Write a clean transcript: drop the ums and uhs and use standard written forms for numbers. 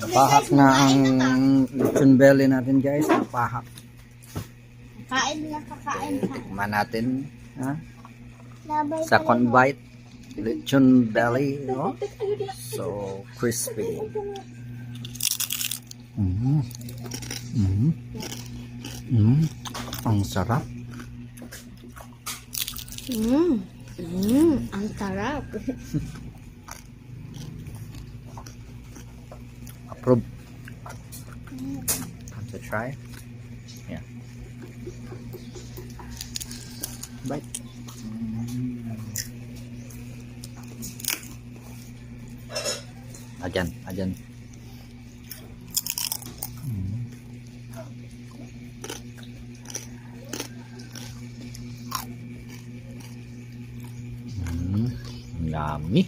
Napahak na ang lechon belly natin guys. Napahak. Kain na kakain. Tikman natin. Ha? Labay Second bite. Lechon belly. No? So crispy. Ang sarap. Ang sarap. Approve. Want to try? Yeah. Bite. Ajan. Yummy.